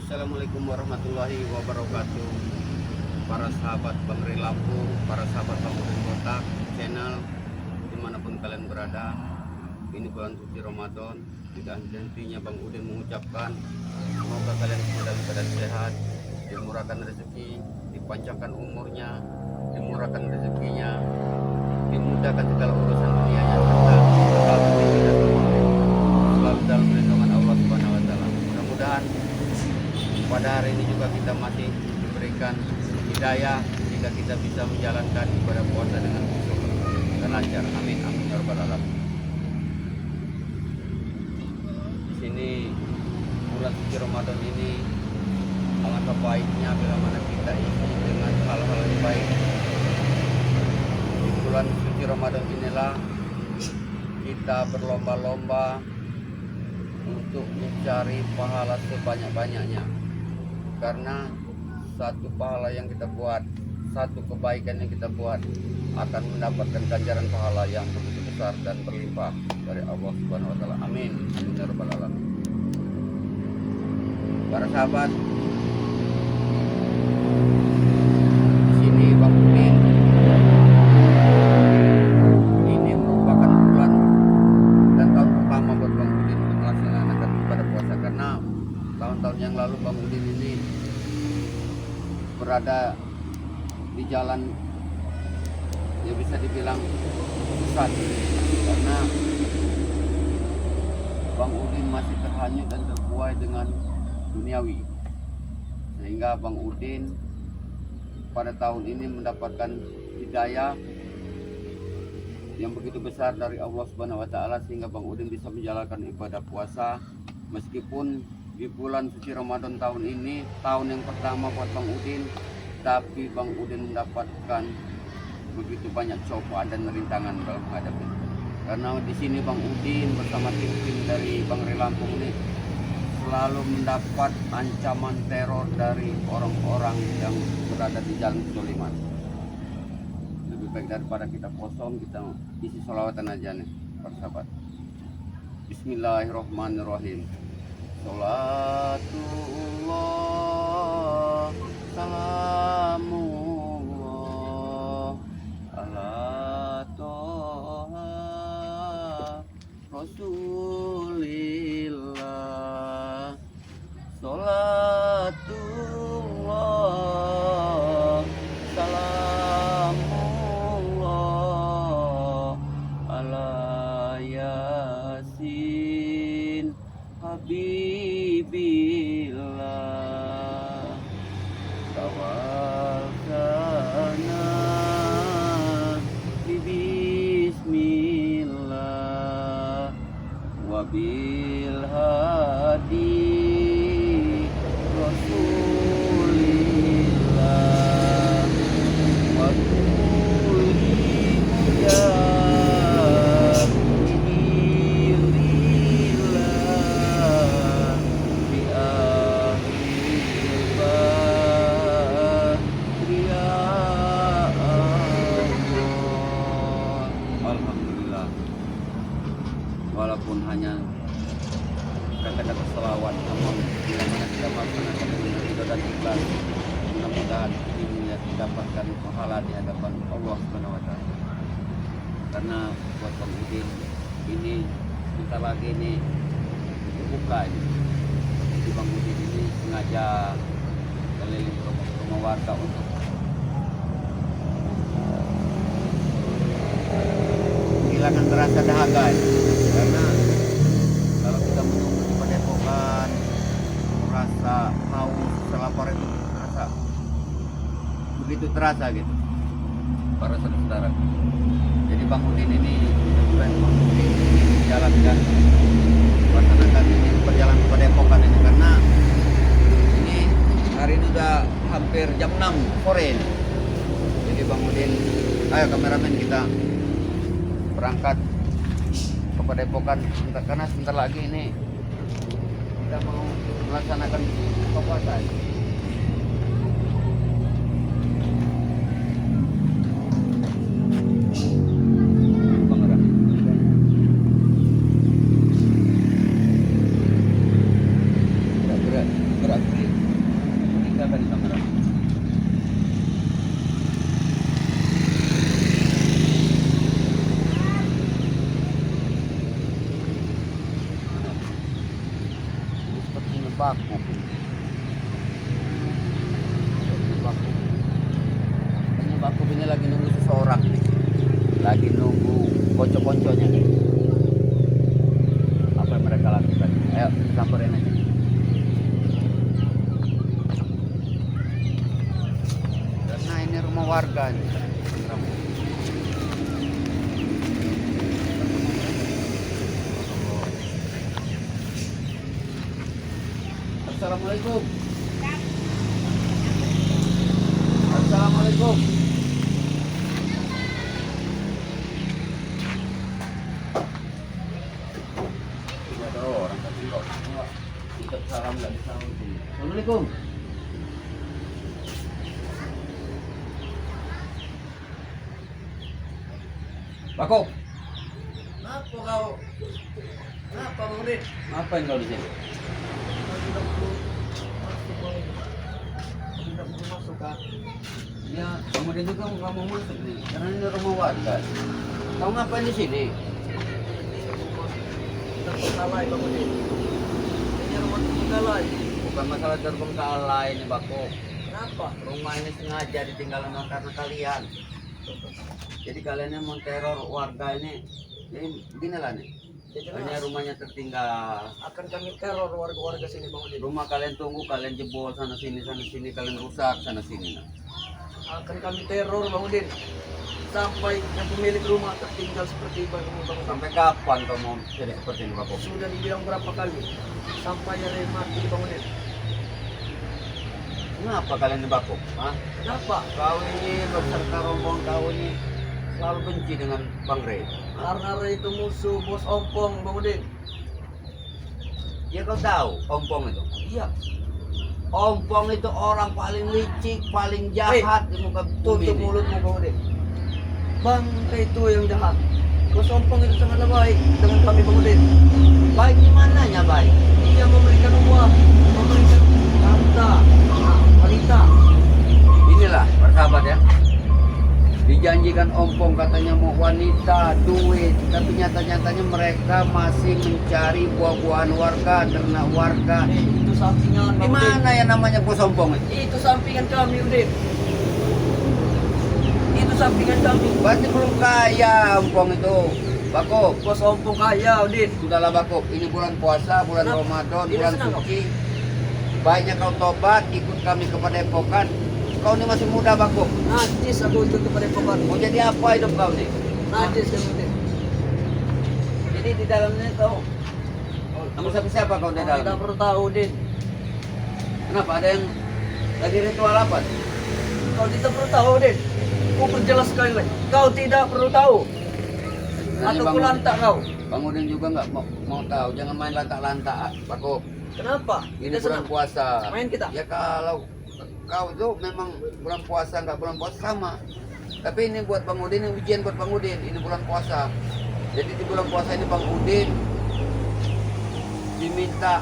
Assalamualaikum warahmatullahi wabarakatuh. Para sahabat Bang Ri Lampung, para sahabat Bang Udin Botak channel, dimanapun kalian berada. Ini bulan suci Ramadan. Tidak henti-hentinya Bang Udin mengucapkan semoga kalian semua dalam keadaan sehat, dimurahkan rezeki, dipanjangkan umurnya, dimurahkan rezekinya, dimudahkan segala urusan dunianya, serta selalu dalam lindungan Allah Subhanahu wa taala. Mudah-mudahan pada hari ini juga kita masih diberikan hidayah jika kita bisa menjalankan ibadah puasa dengan khusyuk dan lancar. Amin amin ya rabbal alamin. Di sini bulan suci Ramadan ini alangkah baiknya bila mana kita isi dengan hal-hal yang baik. Di bulan suci Ramadan inilah kita berlomba-lomba untuk mencari pahala sebanyak-banyaknya, karena satu pahala yang kita buat, satu kebaikan yang kita buat akan mendapatkan ganjaran pahala yang begitu besar dan berlimpah dari Allah Subhanahu wa taala. Amin. Amin ya rabbal alamin. Para sahabat, di sini Bang Udin, ini merupakan bulan dan tahun pertama buat Bang Udin melaksanakan ibadah puasa, karena tahun-tahun yang lalu Bang Udin ini berada di jalan ya bisa dibilang sesat, karena Bang Udin masih terhanyut dan terbuai dengan duniawi, sehingga Bang Udin pada tahun ini mendapatkan hidayah yang begitu besar dari Allah Subhanahu wa taala, sehingga Bang Udin bisa menjalankan ibadah puasa meskipun di bulan suci Ramadan tahun ini, tahun yang pertama buat Bang Udin, tapi Bang Udin mendapatkan begitu banyak cobaan dan rintangan dalam menghadapi. Karena di sini Bang Udin bersama tim-tim dari Bang Ri Lampung ini selalu mendapat ancaman teror dari orang-orang yang berada di jalan kezaliman. Lebih baik daripada kita kosong, kita isi sholawatan aja nih, para sahabat. Bismillahirrahmanirrahim. Salatullah salamullah ala toha rasulillah. Salatullah salamullah ala yasin Habibillah. Tawakkalna bismillah wa bil hadi rasulillah wa kulli walaupun hanya kata-kata selawat, namun bila mana kita melaksanakan dengan ridho dan ikhlas, mudah-mudahan ini mendapatkan pahala di hadapan Allah Subhanahu wa taala. Karena buat Bang Udin ini bentar lagi ini buka ini. Jadi Bang Udin ini sengaja keliling rumah warga untuk hilangkan rasa dahaga ini. Karena kalau kita menunggu di padepokan, rasa haus, lapar itu terasa, begitu terasa gitu, para saudara. Jadi Bang Udin ini menjalankan melaksanakan ini perjalanan ke padepokan ini, karena ini hari ini udah hampir jam 6 sore ini. Jadi Bang Udin, ayo kameramen, kita berangkat ke padepokan karena sebentar lagi ini kita mau melaksanakan buka puasa. Gerak kuping. Ini Bakub ini lagi nunggu seseorang nih. Lagi nunggu konco-konconya nih. Apa yang mereka lakukan? Ayo samperin aja. Karena ini rumah warga nih. Assalamualaikum. Assalamualaikum. Ada orang tapi kok kita salam nggak disambut. Assalamualaikum. Bakok. Kenapa kau? Kenapa Bang Udin? Ngapain kau di sini? Tidak mau masuk kan? Ya, kemudian juga nggak mau masuk nih, karena ini rumah warga. Kau ngapain di sini? Terbengkalai Bang Udin. Ini rumah terbengkalai. Bukan masalah terbengkalai ini, Bakok. Kenapa? Rumah ini sengaja ditinggalin karena kalian. Jadi kalian yang menteror warga ini, jadi beginilah nih. Hanya rumahnya tertinggal. Akan kami teror warga-warga sini Bang Udin. Rumah kalian tunggu, kalian jebol sana sini, kalian rusak sana sini. Nah. Akan kami teror Bang Udin. Sampai yang pemilik rumah tertinggal seperti Bang Udin. Sampai kapan kau mau jadi seperti ini, Bakok? Sudah dibilang berapa kali. Sampai nyari mati Bang Udin. Kenapa kalian ini, Bakok? Hah? Kenapa? Kau ini beserta rombongan kau ini selalu benci dengan Bang Rey. Karena Ray itu musuh bos Ompong Bang Udin. Ya kau tahu Ompong itu? Iya. Ompong itu orang paling licik, paling jahat di muka bumi Tutup ini. mulutmu Bang Udin. Bang Ray itu yang jahat. Bos Ompong itu sangatlah baik dengan kami Bang Udin. Baik gimana nya baik? Dia memberikan uang, memberikan harta, wanita. Inilah persahabat ya. Dijanjikan Ompong katanya mau wanita, duit, tapi nyata-nyatanya mereka masih mencari buah-buahan warga, ternak warga. Itu sampingan Bang Udin. Gimana yang namanya bos Ompong itu? Itu sampingan kami Udin. Itu sampingan kami. Berarti belum kaya Ompong itu. Bakok, Bos Ompong kaya Udin. sudahlah Bakok, ini bulan puasa, bulan Kenapa? Ramadan, Tidak bulan senang, suci. Baiknya kau tobat, ikut kami ke Padepokan. Kau ini masih muda, Bakok. Najis aku itu kepada Padepokan. Mau jadi apa hidup kau nih? Najis kan Udin. Jadi di dalamnya kau kamu siapa kau di Tidak dalam? perlu tahu Udin. Kenapa ada yang lagi ritual apa? Kau tidak perlu tahu Udin. Ku perjelas sekali lagi. Kau tidak perlu tahu. Nanya Atau Bang ku lantak kau. Bang Udin juga nggak mau tahu. Jangan main lantak-lantak, Bakok. Kenapa? Ini Tidak bulan senang. puasa. Main kita. Ya kalau kau tuh memang bulan puasa nggak bulan puasa sama. Tapi ini buat Bang Udin, ini ujian buat Bang Udin. Ini bulan puasa. Jadi di bulan puasa ini Bang Udin diminta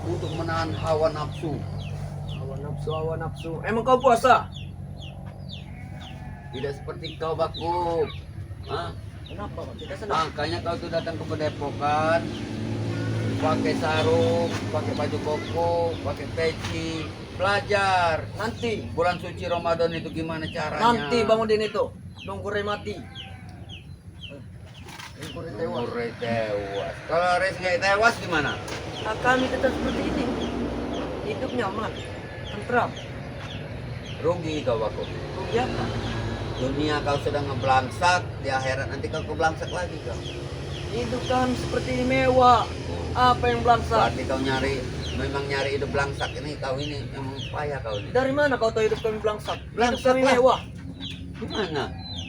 untuk menahan hawa nafsu. Hawa nafsu. Emang kau puasa? Tidak seperti kau, Bakuk. Hah? Kenapa? Tidak senang. Makanya kau tuh datang ke Padepokan pakai sarung, pakai baju koko, pakai peci, belajar. Nanti. Bulan suci Ramadan itu gimana caranya? Nanti Bang Udin itu. Nunggu Ray mati. Nunggu Ray tewas. Ure tewas. Kalau Res nggak tewas gimana? Nah, kami tetap seperti ini. Hidup nyaman. Tentram. Rugi kau, Bakuk. Rugi apa? Dunia kau sedang ngebelangsak, di akhirat nanti kau kebelangsak lagi kau. Hidup kan seperti ini mewah. Apa yang belangsak? Berarti kau memang nyari hidup belangsak ini, kau ini memang payah kau ini. Dari mana kau tahu hidup kami belangsak? Hidup Belangsak kami lah. mewah. Gimana?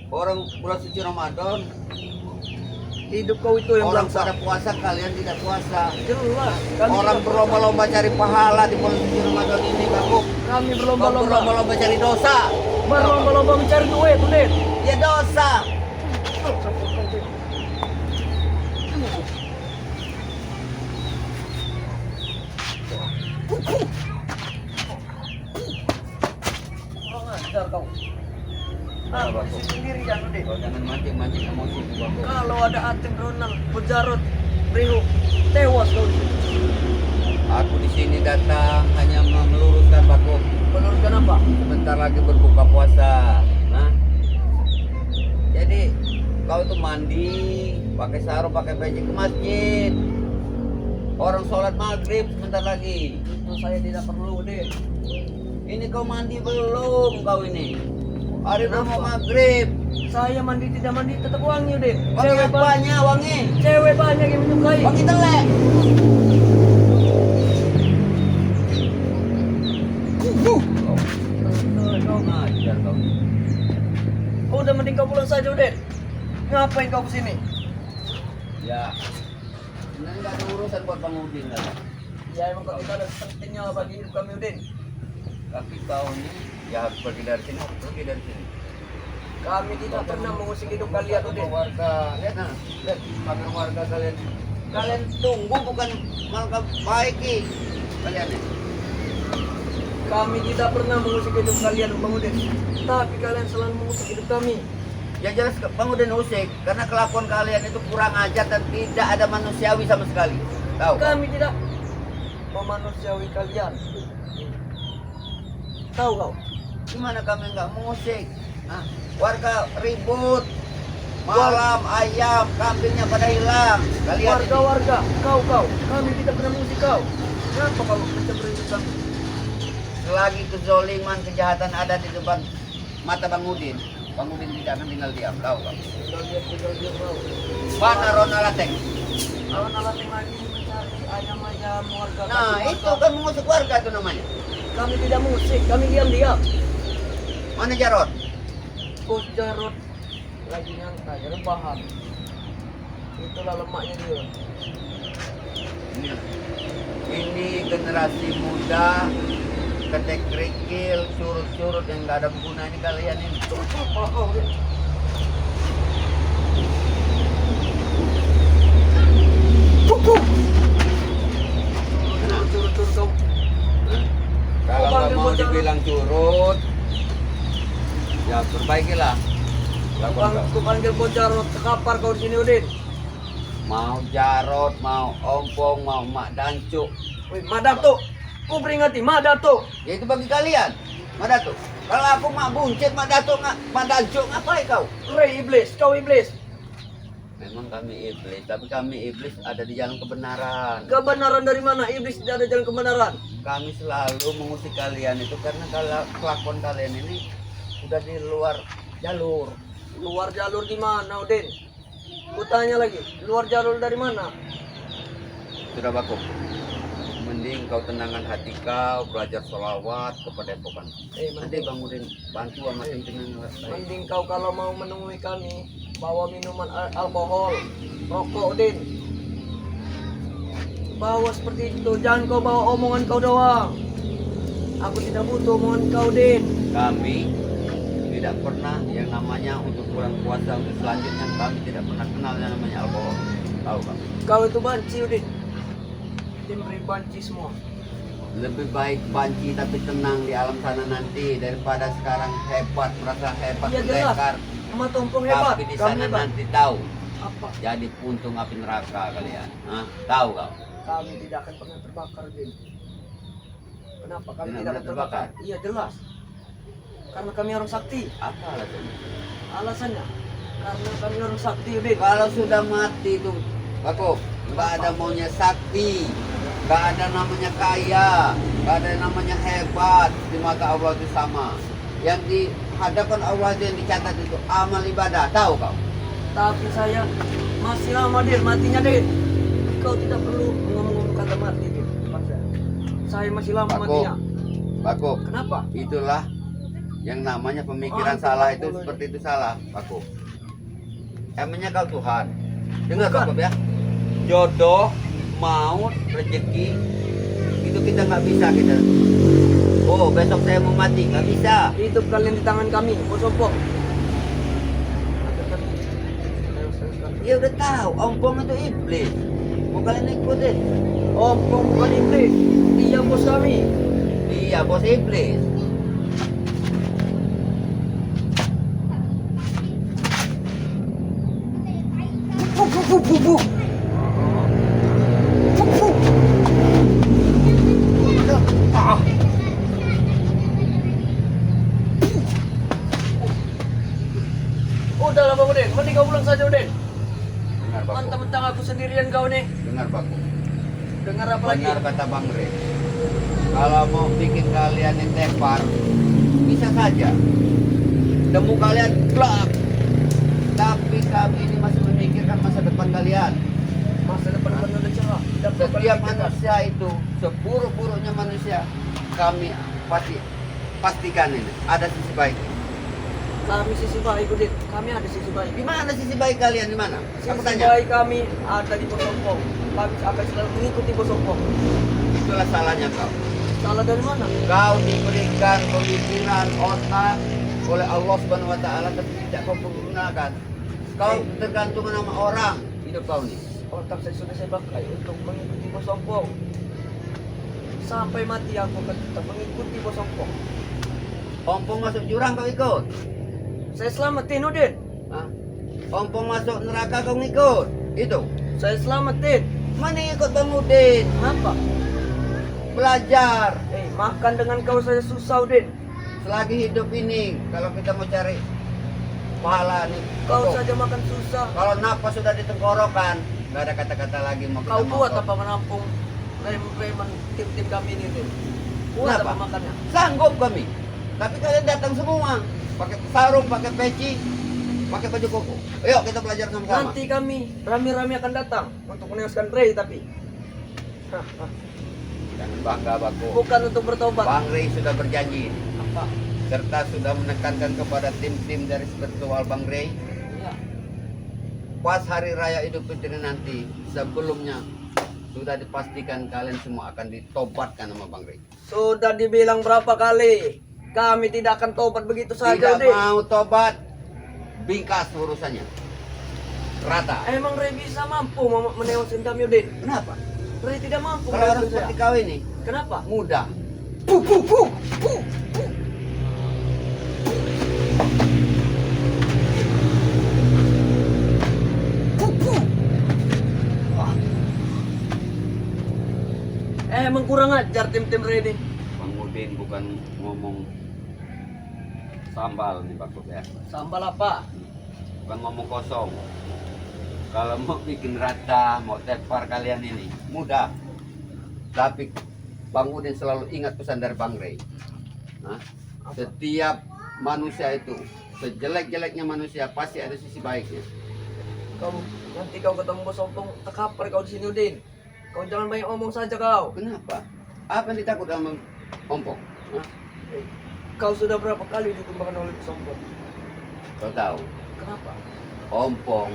Orang bulan suci Ramadan, Hidup kau itu yang orang belangsak. pada puasa, kalian tidak puasa. Jelas. Kami Orang tidak berlomba-lomba cari pahala di bulan suci Ramadan ini, Bakuk. puasa. Kami Kau berlomba-lomba. berlomba-lomba cari dosa. Berlomba-lomba mencari duit, Udin. Ya dosa. Kurang ajar kau. Ah, Bakuk. sendiri jangan Udin. Kau jangan mancing-mancing emosi, Bakuk. Kalau ada Atim Ronald, Pejarot, Prihu, tewas kau di sini. Aku di sini datang hanya meluruskan Bakok. Menurutkan apa? Sebentar lagi berbuka puasa. Nah, jadi kau tuh mandi, pakai sarung, pakai peci ke masjid. Orang sholat maghrib sebentar lagi. Itu saya tidak perlu, Den. Ini kau mandi belum kau ini? Hari Kenapa? mau maghrib. Saya mandi tidak mandi tetap wangi, Den. Wangi apanya wangi? Cewek banyak yang menyukai. Wangi telek. Kau ngajar kau. Oh, udah mending kau pulang saja, Den. Ngapain kau kesini? Ya, sebenarnya nggak ada urusan buat Bang Udin lah. Ya emang kalau tidak ada pentingnya bagi hidup kami, Den. Tapi kau ini ya harus pergi dari sini, pergi dari sini. Kami tidak pernah mengusik hidup kalian, Den. Warga, lihat nah, lihat pagar warga kalian. Kalian tunggu bukan malah baiki kalian ini. Kami tidak pernah mengusik hidup kalian, Bang Udin. Tapi kalian selalu mengusik hidup kami. Ya jelas Bang Udin usik karena kelakuan kalian itu kurang ajar dan tidak ada manusiawi sama sekali. Tahu? Kami tidak memanusiawi kalian. Tahu kau? Gimana kami nggak musik? Nah, warga ribut, malam ayam, kambingnya pada hilang. Kalian ini Warga-warga, kau, kami tidak pernah mengusik kau. Kenapa kau mencampuri hidup kami? selagi kezoliman, kejahatan ada di depan mata Bang Udin tidak akan tinggal diam. Tahu kau? Tinggal diam kau. Mana Rona Lateng? Kawan alateng lagi mencari ayam-ayam warga. Nah, kami, itu warga. kan mengusik warga itu namanya. Kami tidak mengusik, kami diam-diam. Mana Jarot? Bos Jarot lagi nyantai, rebahan. Itulah lemaknya dia. Ini generasi muda ketek kerikil, surut-surut yang nggak ada guna ini kalian ini. Oh, dia. Turun kau. Kalau nggak mau dibilang curut, ya perbaikilah. Lakukan kau. Aku panggil Bos Jarot, sekapar kau di sini, Udin. Mau Jarot, mau Ompong, mau Mak Dancuk. Wih, Mak Datuk, ku peringati, Mak Datuk. Ya itu bagi kalian, Mak Datuk. Kalau aku Mak Buncit, Mak Datuk, Mak Dancuk, ngapain kau? Rey iblis, kau iblis. Memang kami iblis, tapi kami iblis ada di jalan kebenaran. Kebenaran dari mana? Iblis tidak ada jalan kebenaran. Kami selalu mengusik kalian itu karena kalau kelakuan kalian ini sudah di luar jalur. Luar jalur di mana, Udin? Ku tanya lagi, luar jalur dari mana? Sudah bagus. Mending kau tenangkan hati kau, belajar sholawat kepada Tuhan. Nanti Bang Udin bantu sama pimpinan baik. Mending kau kalau mau menemui kami, bawa minuman alkohol, rokok, Udin. Bawa seperti itu, jangan kau bawa omongan kau doang. Aku tidak butuh omongan kau, Udin. Kami tidak pernah yang namanya untuk bulan puasa untuk selanjutnya kami tidak pernah kenal yang namanya alkohol. Tahu Bang? Kau itu banci, Udin. Udin beri banci semua. Lebih baik banci tapi tenang di alam sana nanti daripada sekarang hebat merasa hebat Iya jelas. pendekar. Sama tumpeng hebat. Tapi di Kami sana hebat. nanti tahu Apa? jadi puntung api neraka kalian. Hah? Tahu kau? Kami tidak akan pernah terbakar, Udin. Kenapa kami Tidak tidak akan pernah terbakar? terbakar? Iya jelas. Karena kami orang sakti. Apa alasannya? Alasannya karena kami orang sakti, Udin. Kalau sudah mati itu, Bako, nggak ada maunya sakti, nggak ada namanya kaya, nggak ada namanya hebat di mata Allah itu sama. Yang di hadapan Allah itu yang dicatat itu amal ibadah, tahu kau? Tapi saya masih lama, Dir, matinya, Dir. Kau tidak perlu ngomong kata mati, Dir. Depan saya masih lama Bako, matinya. Bako, Kenapa? itulah yang namanya pemikiran salah itu seperti itu salah, Bako. Emangnya kau Tuhan? Dengar Bukan. Bako ya. Jodoh, maut, rezeki itu kita nggak bisa kita. Oh besok saya mau mati nggak bisa. Hidup kalian di tangan kami, Bos Ompong. Ya udah tahu, Ompong itu iblis. Mau kalian ikutin? Ompong bukan iblis, dia bos kami. Iya bos iblis. saja Udin. Dengar Bako. Mentang-mentang aku sendirian kau nih. Dengar Bako. Dengar apa lagi? Benar kata Bang Rey. Kalau mau bikin kalian ditempar, bisa saja. Temu kalian plak. Tapi kami ini masih memikirkan masa depan kalian. Masa depan kan ada cerah. Dan Setiap manusia itu, seburuk-buruknya manusia, kami pastikan ini ada sisi baik. kami sisi baik Udin. Kami ada sisi baik. Di mana sisi baik kalian di mana? Aku Sisi tanya. baik kami ada di Bosompong. Kami akan selalu mengikuti Bosompong. Itulah salahnya kau. Salah dari mana? Kau diberikan pemikiran otak oleh Allah Subhanahu wa taala tapi tidak kau gunakan. Kau tergantung sama orang hidup kau nih. Otak saya sudah saya pakai untuk mengikuti Bosompong. Sampai mati aku akan tetap mengikuti Bosompong. Ompong masuk jurang kau ikut. Saya selamatin Udin. Hah? Ompong masuk neraka kau ngikut. Itu. Saya selamatin. Mana yang ikut Bang Udin? Kenapa? Belajar. Makan dengan kau saya susah Udin. Selagi hidup ini kalau kita mau cari pahala nih. Kau Tuh. saja makan susah. Kalau napas sudah di tenggorokan, nggak ada kata-kata lagi mau Kau kita buat motor. apa menampung reman tim-tim kami ini Udin? Buat Kenapa? apa makannya? Sanggup kami. Tapi kalian datang semua, pakai sarung, pakai peci, pakai baju koko. Ayo kita belajar sama-sama. Nanti kami rame-rame akan datang untuk menewaskan Ray tapi Jangan bangga Baku. bukan untuk bertobat. Bang Rey sudah berjanji Apa? serta sudah menekankan kepada tim-tim dari spiritual Bang Rey. Ya. Pas hari raya Idul Fitri nanti sebelumnya sudah dipastikan kalian semua akan ditobatkan sama Bang Rey. Sudah dibilang berapa kali? Kami tidak akan tobat begitu saja, Tidak Udin. mau tobat, bingkas urusannya. Rata. Emang Ray bisa mampu menewaskan kami, Udin? Kenapa? Ray tidak mampu Kalau orang menewaskan saya. seperti kau ini Kenapa? mudah. Puh, puh, puh, puh, puh. Puh, puh. Wah. Emang kurang ajar tim-tim Ray ini. Bang Udin bukan ngomong sambal nih Pak ya. Sambal apa? Bukan ngomong kosong. Kalau mau bikin rata, mau tepar kalian ini mudah. Tapi Bang Udin selalu ingat pesan dari Bang Rey. Hah? Setiap manusia itu, sejelek-jeleknya manusia pasti ada sisi baiknya. Nanti kau ketemu Bos Ompong, terkapar kau di sini Udin. Kau jangan banyak omong saja kau. Kenapa? Apa yang ditakut sama ompong? Hah? Kau sudah berapa kali ditumbangkan oleh Bos Ompong? Kau tahu, Kenapa? ompong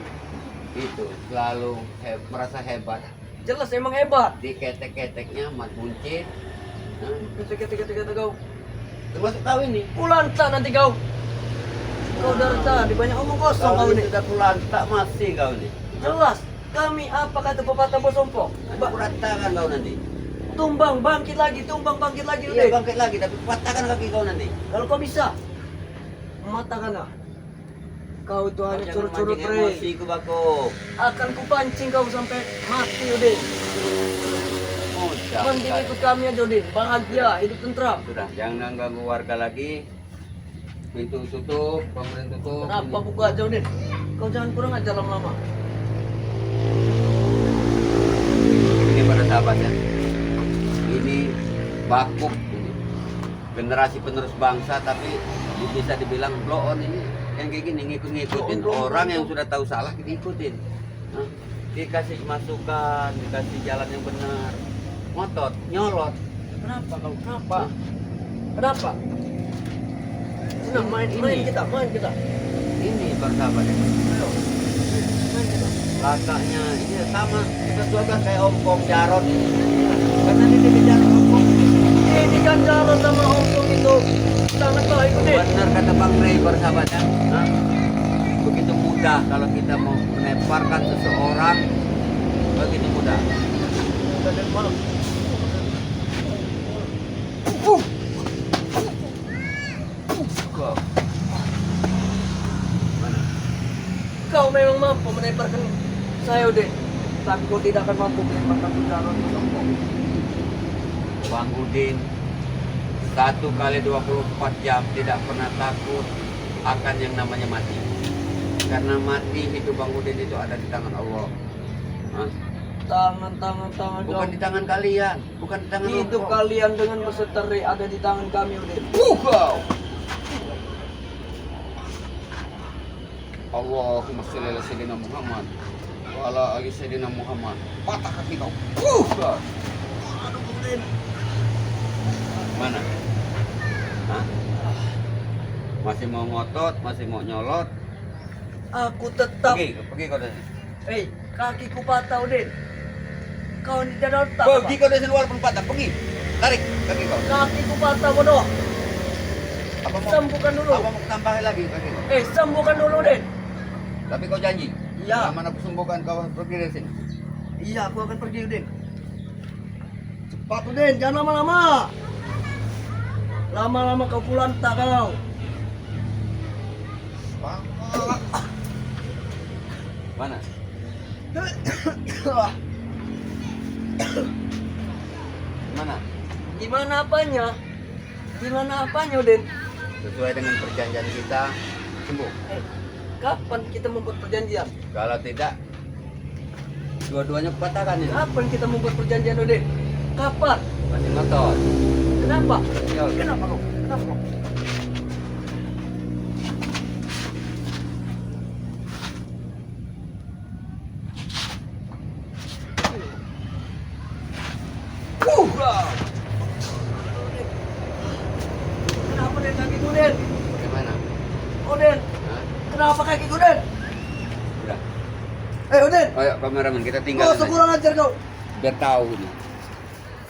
itu selalu merasa hebat. Jelas emang hebat. Di ketek-keteknya mat buncit. Hah? Kata kau. Termasuk kau ini. Kulanta nanti kau. Kau dari tadi banyak omong kosong kau Kau ini. ini sudah pulang, tak masih kau ini. Jelas. Kami apa kata pepatah Bos Ompong? Nanti kuratakan kau nanti. Tumbang bangkit lagi Iya Udin. bangkit lagi, tapi patahkan kaki kau nanti. Kalau kau bisa, matakan lah. Kau itu hanya Jangan curut-curut mancing Ray. emosi ku Bako. Akan kupancing kau sampai mati Udin. Mudah Mending sekali. ikut kami aja Udin. Bahagia, hidup tentram. Sudah, jangan ganggu warga lagi. Pintu tutup, bangunan tutup. Kenapa buka aja Udin? Kau jangan kurang ajar lama-lama. Ini pada sahabat ya. Ini bakuk ini. Generasi penerus bangsa tapi bisa dibilang blow on ini yang kayak gini ngikut-ngikutin Blow on, orang blow on. yang sudah tahu salah kita ikutin. Hah? Dikasih masukan, dikasih jalan yang benar. Ngotot, nyolot. Kenapa kau? Kenapa? Kenapa? Senang main Ini. kita. Ini persahabat ya. Ayo. Main kita. Kakaknya ini sama kita 12 kayak ompong jarot ini. Karena ini dikejar ompong. Ini kan jalan sama Ompong itu sangat baik Udin. Benar kata Bang Rey persahabat ya. Hah? Begitu mudah kalau kita mau melemparkan seseorang, begitu mudah. Dari mana? Kok? Mana? Kau memang mampu melemparkan saya Udin. Tapi kau tidak akan mampu melemparkan jalan di Ompong. Bang Udin 1 kali 24 jam tidak pernah takut akan yang namanya mati. Karena mati hidup Bang Udin itu ada di tangan Allah. Hah? Tangan Bukan di tangan kalian, bukan di tangan hidup Allah. kalian dengan beserta Ray ada di tangan kami, Udin. Kau. Allahumma sholli ala sayyidina Muhammad wa ala ali sayyidina Muhammad. Patah kaki kau. Kau. Aduh, Udin. Mana? Hah? Masih mau ngotot, masih mau nyolot? Aku tetap. Pergi kau dari sini. Kakiku patah, Udin. Kau tidak ada otak. Pergi kau dari sini walaupun patah, pergi. Tarik kaki kau. Kakiku patah, bodoh. Apa mau? Sembuhkan dulu. Apa mau tambahin lagi kaki kau? Sembuhkan dulu, Udin. Tapi kau janji. Iya. Mana aku sembuhkan kau harus pergi dari sini. Iya, aku akan pergi, Udin. Cepat, Udin, jangan lama-lama. Lama-lama kau pulang tak kau. Mana? Mana? Gimana apanya? Gimana apanya, Udin? Sesuai dengan perjanjian kita, sembuh. Kapan kita membuat perjanjian? Kalau tidak, dua-duanya kupatahkan ini. Kapan kita membuat perjanjian, Udin? Kapan? Masih ngotot. Kenapa? Ya, Kenapa kau? Kenapa kau? Kenapa Den kakiku, Den? Bagaimana? Oh, Den. Hah? Kenapa kakiku, Den? Udah. Udin. Ayo kameramen kita Kau tinggal. sekurang ajar kau. Biar tahu nih.